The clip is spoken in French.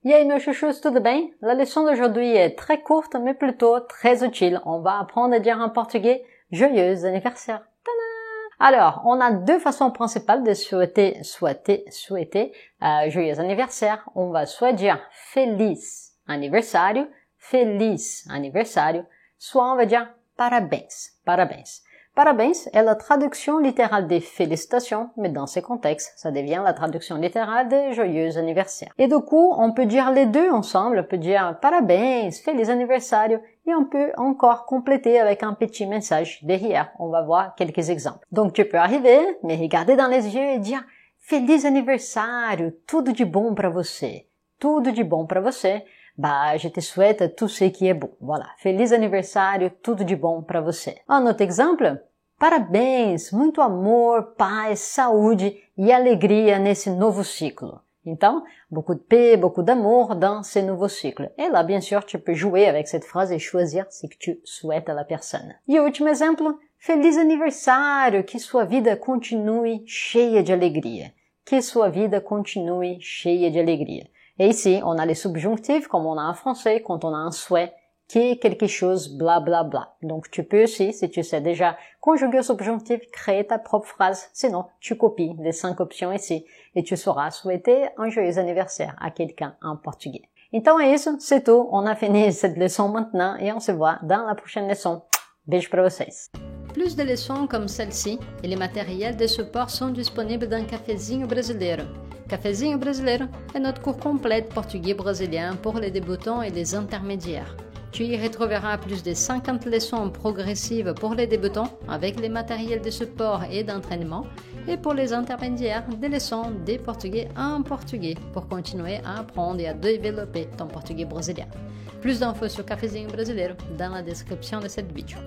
E aí, meus chuchus, tudo bem? La leçon d'aujourd'hui est très courte, mais plutôt très utile. On va apprendre à dire en portugais « joyeux anniversaire ». Alors, on a deux façons principales de souhaiter joyeux anniversaire. On va soit dire feliz aniversário, soit on va dire parabéns. Parabéns est la traduction littérale des félicitations, mais dans ces contextes, ça devient la traduction littérale de joyeux anniversaire. Et du coup, on peut dire les deux ensemble, on peut dire parabéns, feliz aniversário, et on peut encore compléter avec un petit message derrière. On va voir quelques exemples. Donc tu peux arriver, me regarder dans les yeux et dire feliz aniversário, tudo de bom para você. Tudo de bom para você. Bah, je te souhaite tout ce qui est bon. Voilà. Feliz aniversário, tudo de bom para você. Un autre exemple. Parabéns, muito amor, paz, saúde e alegria nesse novo ciclo. Então, beaucoup de paix, beaucoup d'amour dans ce nouveau cycle. Et là, bien sûr, tu peux jouer avec cette phrase et choisir ce que tu souhaites à la personne. E o último exemplo. Feliz aniversário, que sua vida continue cheia de alegria. Que sua vida continue cheia de alegria. Et ici, on a les subjonctifs comme on a en français quand on a un souhait qui est quelque chose bla bla bla. Donc tu peux aussi, si tu sais déjà conjuguer au subjonctif, créer ta propre phrase. Sinon, tu copies les 5 options ici et tu sauras souhaiter un joyeux anniversaire à quelqu'un en portugais. Então é isso, c'est tout. On a fini cette leçon maintenant et on se voit dans la prochaine leçon. Beijo pra vocês. Plus de leçons comme celle-ci et les matériels de support sont disponibles dans Cafezinho Brasileiro. Cafezinho Brasileiro est notre cours complet de portugais brésilien pour les débutants et les intermédiaires. Tu y retrouveras plus de 50 leçons progressives pour les débutants avec les matériels de support et d'entraînement et pour les intermédiaires des leçons de portugais en portugais pour continuer à apprendre et à développer ton portugais brésilien. Plus d'infos sur Cafezinho Brasileiro dans la description de cette vidéo.